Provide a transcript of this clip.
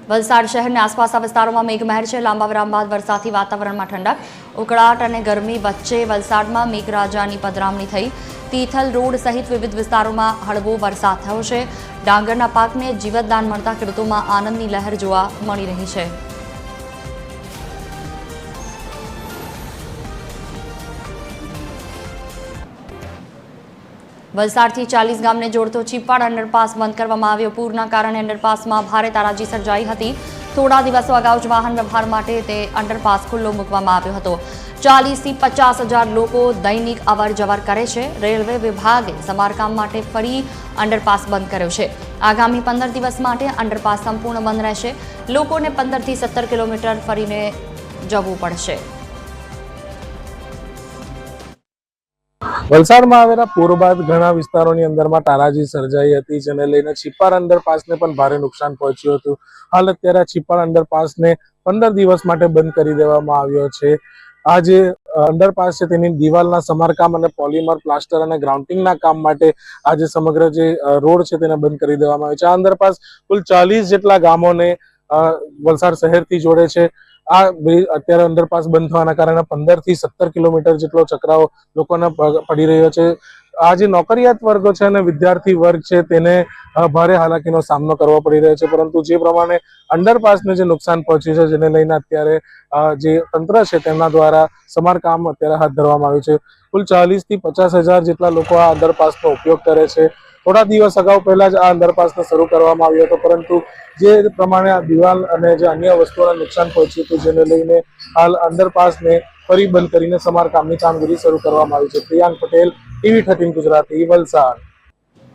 વલસાડ શહેરના આસપાસના વિસ્તારોમાં મેઘમહેર છે। લાંબા વિરામ બાદ વરસાદથી વાતાવરણમાં ઠંડક, ઉકળાટ અને ગરમી વચ્ચે વલસાડમાં મેઘરાજાની પધરામણી થઈ। તિથલ રોડ સહિત વિવિધ વિસ્તારોમાં હળવો વરસાદ થયો છે। ડાંગરના પાકને જીવતદાન મળતા ખેડૂતોમાં આનંદની લહેર જોવા મળી રહી છે। વલસાડથી 40 ગામને જોડતો ચીપાડ અંડરપાસ બંધ કરવામાં આવ્યો। પૂરના કારણે અંડરપાસમાં ભારે તારાજી સર્જાઈ હતી। થોડા દિવસો અગાઉ જ વાહન વ્યવહાર માટે તે અંડરપાસ ખુલ્લો મૂકવામાં આવ્યો હતો। 40 થી 50 હજાર લોકો દૈનિક અવર જવર કરે છે। રેલવે વિભાગે સમારકામ માટે ફરી અંડરપાસ બંધ કર્યો છે। આગામી 15 દિવસ માટે અંડરપાસ સંપૂર્ણ બંધ રહેશે। લોકોને 15 થી 17 કિલોમીટર ફરીને જવું પડશે। વલસાડમાં આવેલા પૂર બાદ ઘણા વિસ્તારોની અંદરમાં તારાજી સર્જાઈ હતી, જેને લઈને ચીપાડ અંડરપાસને પણ ભારે નુકસાન પહોંચ્યું હતું। હાલ અત્યારે ચીપાડ અંડરપાસને 15 દિવસ માટે બંધ કરી દેવામાં આવ્યો છે। આ જે અંડરપાસ છે તેની દિવાલના સમારકામ અને પોલિમર પ્લાસ્ટર અને ગ્રાઉન્ડિંગના કામ માટે આ જે સમગ્ર જે રોડ છે તેને બંધ કરી દેવામાં આવ્યો છે। આ અંડરપાસ કુલ 40 જેટલા ગામોને વલસાડ શહેરથી જોડે છે। આ અત્યારે અંડરપાસ બંધ થવાના કારણે 15 થી 17 કિલોમીટર જેટલો ચકરાવ લોકોને પડી રહ્યો છે। આ જે નોકરિયાત વર્ગો છે અને વિદ્યાર્થી વર્ગ છે તેને ભારે હાલાકીનો સામનો કરવો પડી રહ્યો છે। પરંતુ જે પ્રમાણે અંડરપાસને જે નુકસાન પહોંચ્યું છે જેને લઈને અત્યારે જે તંત્ર છે તેમના દ્વારા સમારકામ અત્યારે હાથ ધરવામાં આવ્યું છે। કુલ 40 થી 50 હજાર જેટલા લોકો આ અંડરપાસનો ઉપયોગ કરે છે। થોડા દિવસ અગાઉ પહેલા જ આ અંડરપાસને શરૂ કરવામાં આવ્યો હતો, પરંતુ જે પ્રમાણે આ દિવાલ અને જે અન્ય વસ્તુઓને નુકસાન પહોંચ્યું હતું જેને લઈને હાલ અંડરપાસને ફરી બંધ કરીને સમારકામની કામગીરી શરૂ કરવામાં આવી છે। પ્રિયાંક પટેલ, TV 13 ગુજરાતી, વલસાડ।